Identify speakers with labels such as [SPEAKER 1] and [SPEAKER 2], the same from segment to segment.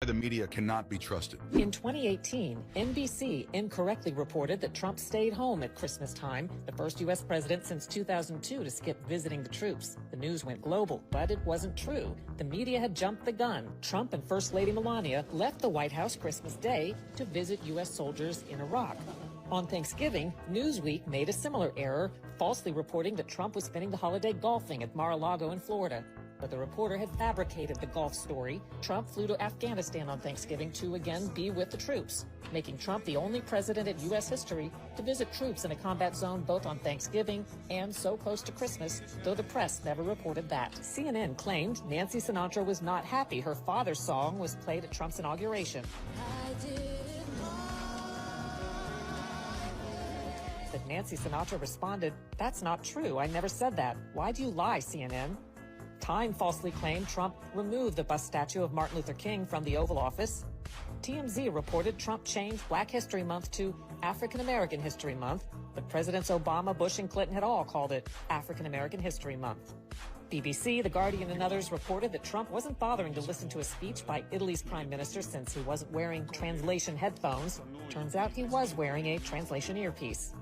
[SPEAKER 1] The media cannot be trusted.
[SPEAKER 2] In 2018, NBC incorrectly reported that Trump stayed home at Christmas time, the first U.S. president since 2002 to skip visiting the troops. The news went global, but it wasn't true. The media had jumped the gun. Trump and First Lady Melania left the White House Christmas Day to visit U.S. soldiers in Iraq. On Thanksgiving, Newsweek made a similar error, falsely reporting that Trump was spending the holiday golfing at Mar-a-Lago in Florida. But the reporter had fabricated the golf story. Trump flew to Afghanistan on Thanksgiving to again be with the troops, making Trump the only president in U.S. history to visit troops in a combat zone both on Thanksgiving and so close to Christmas, though the press never reported that. CNN claimed Nancy Sinatra was not happy her father's song was played at Trump's inauguration. But Nancy Sinatra responded, "That's not true. I never said that. Why do you lie, CNN?" Time falsely claimed Trump removed the bust statue of Martin Luther King from the Oval Office. TMZ reported Trump changed Black History Month to African American History Month, but Presidents Obama, Bush, and Clinton had all called it African American History Month. BBC, The Guardian, and others reported that Trump wasn't bothering to listen to a speech by Italy's prime minister since he wasn't wearing translation headphones. Turns out he was wearing a translation earpiece.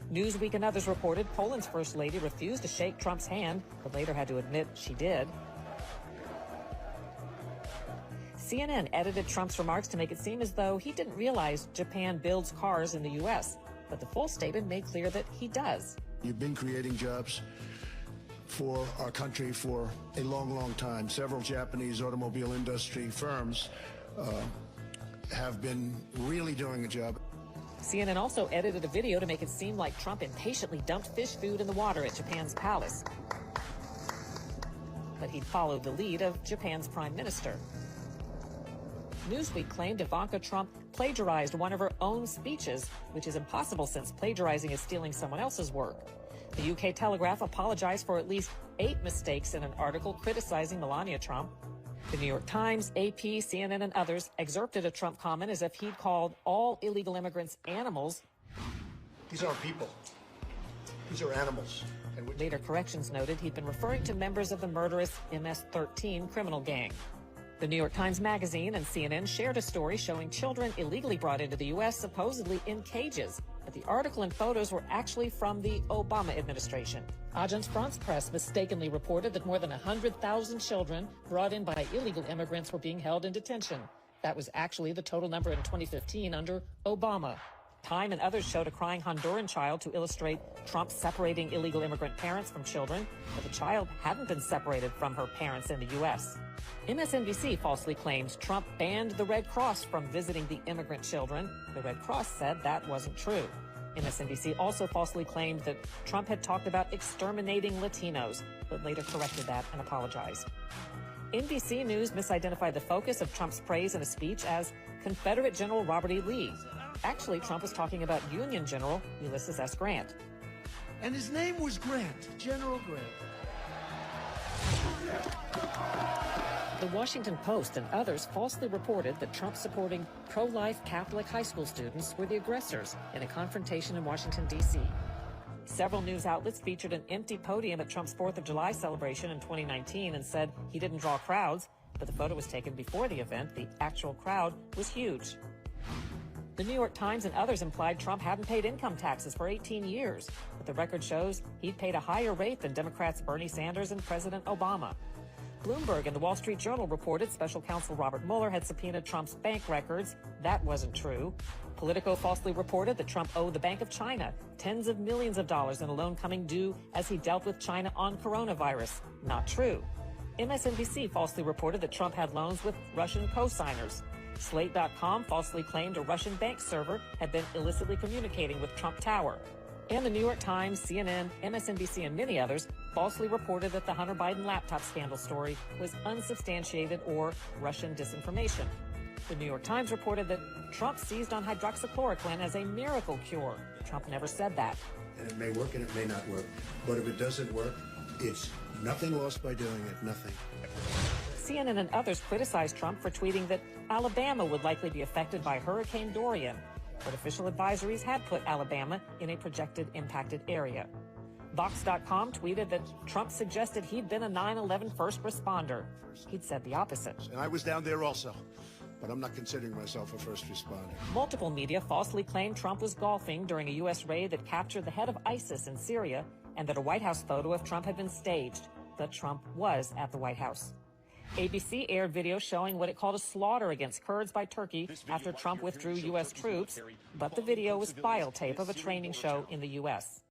[SPEAKER 2] Newsweek and others reported Poland's first lady refused to shake Trump's hand, but later had to admit she did. CNN edited Trump's remarks to make it seem as though he didn't realize Japan builds cars in the U.S., but the full statement made clear that he does.
[SPEAKER 3] You've been creating jobs for our country for a long, long time. Several Japanese automobile industry firms have been really doing a job.
[SPEAKER 2] CNN also edited a video to make it seem like Trump impatiently dumped fish food in the water at Japan's palace. But he'd followed the lead of Japan's prime minister. Newsweek claimed Ivanka Trump plagiarized one of her own speeches, which is impossible since plagiarizing is stealing someone else's work. The UK Telegraph apologized for at least 8 mistakes in an article criticizing Melania Trump. The New York Times, AP, CNN, and others excerpted a Trump comment as if he'd called all illegal immigrants animals.
[SPEAKER 3] These aren't people. These are animals.
[SPEAKER 2] Later corrections noted he'd been referring to members of the murderous MS-13 criminal gang. The New York Times Magazine and CNN shared a story showing children illegally brought into the U.S. supposedly in cages, but the article and photos were actually from the Obama administration. Agence France-Presse mistakenly reported that more than 100,000 children brought in by illegal immigrants were being held in detention. That was actually the total number in 2015 under Obama. Time and others showed a crying Honduran child to illustrate Trump separating illegal immigrant parents from children, but the child hadn't been separated from her parents in the U.S. MSNBC falsely claimed Trump banned the Red Cross from visiting the immigrant children. The Red Cross said that wasn't true. MSNBC also falsely claimed that Trump had talked about exterminating Latinos, but later corrected that and apologized. NBC News misidentified the focus of Trump's praise in a speech as Confederate General Robert E. Lee. Actually, Trump was talking about Union General Ulysses S. Grant.
[SPEAKER 4] And his name was Grant, General Grant.
[SPEAKER 2] The Washington Post and others falsely reported that Trump supporting pro-life Catholic high school students were the aggressors in a confrontation in Washington, D.C. Several news outlets featured an empty podium at Trump's 4th of July celebration in 2019 and said he didn't draw crowds, but the photo was taken before the event. The actual crowd was huge. The New York Times and others implied Trump hadn't paid income taxes for 18 years, but the record shows he'd paid a higher rate than Democrats Bernie Sanders and President Obama. Bloomberg and the Wall Street Journal reported special counsel Robert Mueller had subpoenaed Trump's bank records. That wasn't true. Politico falsely reported that Trump owed the Bank of China tens of millions of dollars in a loan coming due as he dealt with China on coronavirus. Not true. MSNBC falsely reported that Trump had loans with Russian co-signers. Slate.com falsely claimed a Russian bank server had been illicitly communicating with Trump Tower. And the New York Times, CNN, MSNBC, and many others falsely reported that the Hunter Biden laptop scandal story was unsubstantiated or Russian disinformation. The New York Times reported that Trump seized on hydroxychloroquine as a miracle cure. Trump never said that.
[SPEAKER 3] And it may work and it may not work. But if it doesn't work, it's nothing lost by doing it, nothing.
[SPEAKER 2] CNN and others criticized Trump for tweeting that Alabama would likely be affected by Hurricane Dorian, but official advisories had put Alabama in a projected impacted area. Vox.com tweeted that Trump suggested he'd been a 9/11 first responder. He'd said the opposite.
[SPEAKER 4] And I was down there also.
[SPEAKER 3] but I'm not considering myself a first responder.
[SPEAKER 2] Multiple media falsely claimed Trump was golfing during a U.S. raid that captured the head of ISIS in Syria, and that a White House photo of Trump had been staged. But Trump was at the White House. ABC aired video showing what it called a slaughter against Kurds by Turkey after Trump withdrew U.S. troops, but the video was file tape of a training show in the U.S.